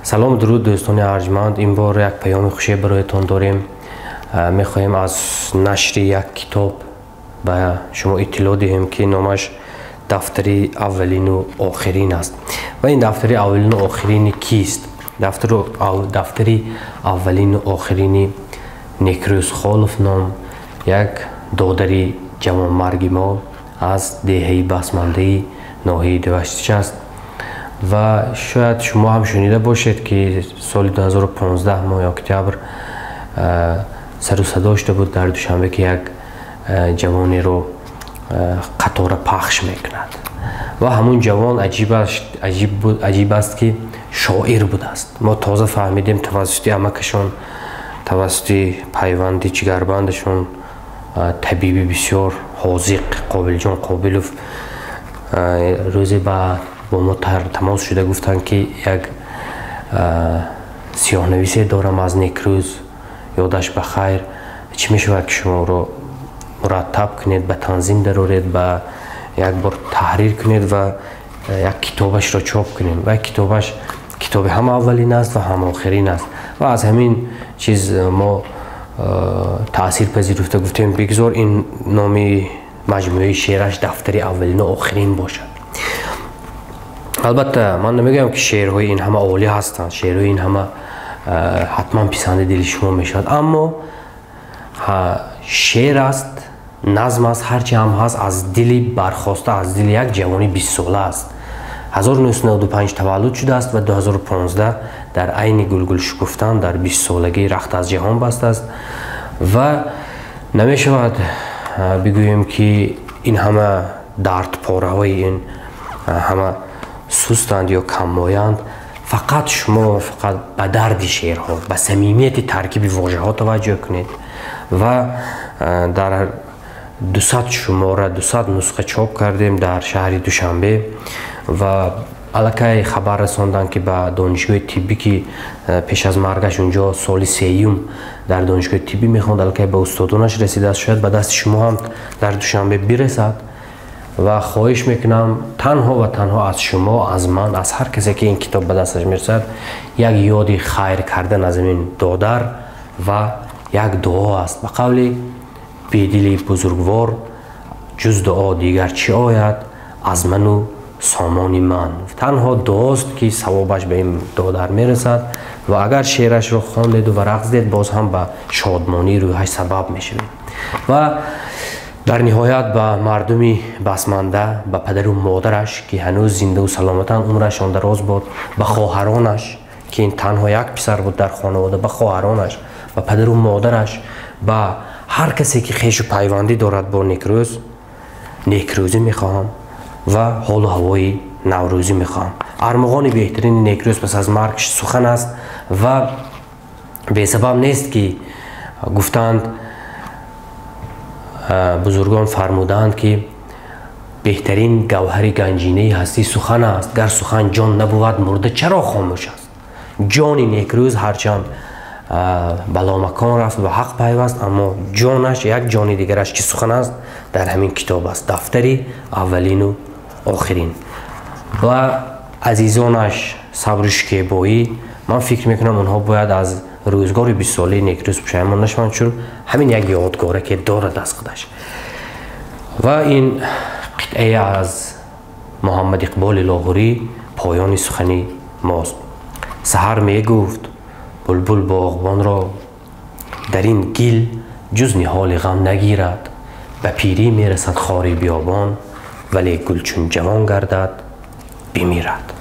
سلام درود دوستان ارجمند. این بار یک پیام خوشی برایتان داریم. میخواهیم از نشر یک کتاب به شما اطلاع دهیم که نامش دفتری اولین و آخرین است. و این دفتری اولین و آخرین کیست؟ دفتری اولین و آخرین نیکروز خالف نام یک دادری جوانمرگ ما از دهه بسمنده ناحیه دوشتیچ است. و شاید شما هم شنیده باشید که سال 2015 ماه اکتبر سر و صدا شده بود در دوشنبه که یک جوانی رو قطار پخش میکند و همون جوان عجیب است که شاعر بود است. ما تازه فهمیدیم توسط عمکشون، توسط پیوند جگربندشون، طبیبی بسیار حاذق قابل جان قابلوف روزی بعد با ما تماس شده گفتن که یک سیاه‌نویسی دارم از نیکروز، یادش بخیر، چی میشود که شما رو مرتب کنید، به تنظیم درارید، به یک بار تحریر کنید و یک کتابش را چاپ کنید. و کتابش کتاب هم اولین است و هم آخرین است. و از همین چیز ما تأثیر پذیرفته گفتیم بگذار این نامی مجموعه شعرش دفتری اولین و آخرین باشد. البته من نمیگم که شعرهای این همه عالی هستند، شعرهای این همه حتما پسند دل شما میشد، اما شعر است، نظم است، هرچی هم هست از دلی برخواسته، از دل یک جوانی 20 ساله است. 1995 تولد شده است و 2015 در عین گلگل شکفتن در 20 سالگی رخت از جهان بسته است. و نمیشود بگوییم که این همه درد پاره های این همه سستند یا کمایند. فقط شما به درد شعرها، به صمیمیت ترکیب واژه ها توجه کنید و در 200 شماره 200 نسخه چاپ کردیم در شهر دوشنبه و الکی خبر رساندن که به دانشگاه طبی که پیش از مرگش اونجا سال سیوم در دانشگاه طبی میخواند، الکی به استادانش رسیده است، شاید به دست شما هم در دوشنبه برسد. و خواهش میکنم تنها و تنها از شما، از من، از هر کسی که این کتاب به دستش میرسد یک یادی خیر کردن از این دادر و یک دعا است. به قول بیدلی بزرگوار جز دعا دیگر چی آید از من و سامان من. تنها دعاست که ثوابش به این دادر میرسد و اگر شعرش رو خواندید و رقص دید باز هم به شادمانی روحش سبب میشوید. و در نهایت به مردمی بسمنده، به پدر و مادرش که هنوز زنده و سلامتن عمرشان دراز باد، به خواهرانش که این تنها یک پسر بود در خانواده، به خواهرانش، به پدر و مادرش، به هر کسی که خویش و پیوندی دارد با نیکروز، نیکروزی میخواهم و حال و هوای نوروزی میخواهم. ارمغان بهترین نیکروز پس از مرگش سخن است و به سبب نیست که گفتند بزرگان فرمودند که بهترین گوهر گنجینه هستی سخن است. گر سخن جان نبود مرده چرا خاموش است. جان نیکروز هرچند بلامکان رفت و حق پیوست، اما جانش یک جان دیگرش که سخن است در همین کتاب است، دفتری اولین و آخرین. و عزیزانش صبر و شکیبایی، من فکر میکنم اونها باید از روزگار 20 ساله نیکروز پشیمان نشوند، چون همین یک یادگاره که دارد از خودش. و این قطعه از محمد اقبال لاهوری پایان سخنی ماست. سحر می گفت بلبل باغبان را در این گل جز نهال غم نگیرد، به پیری می رسد خاری بیابان ولی گل چون جوان گردد بمیرد.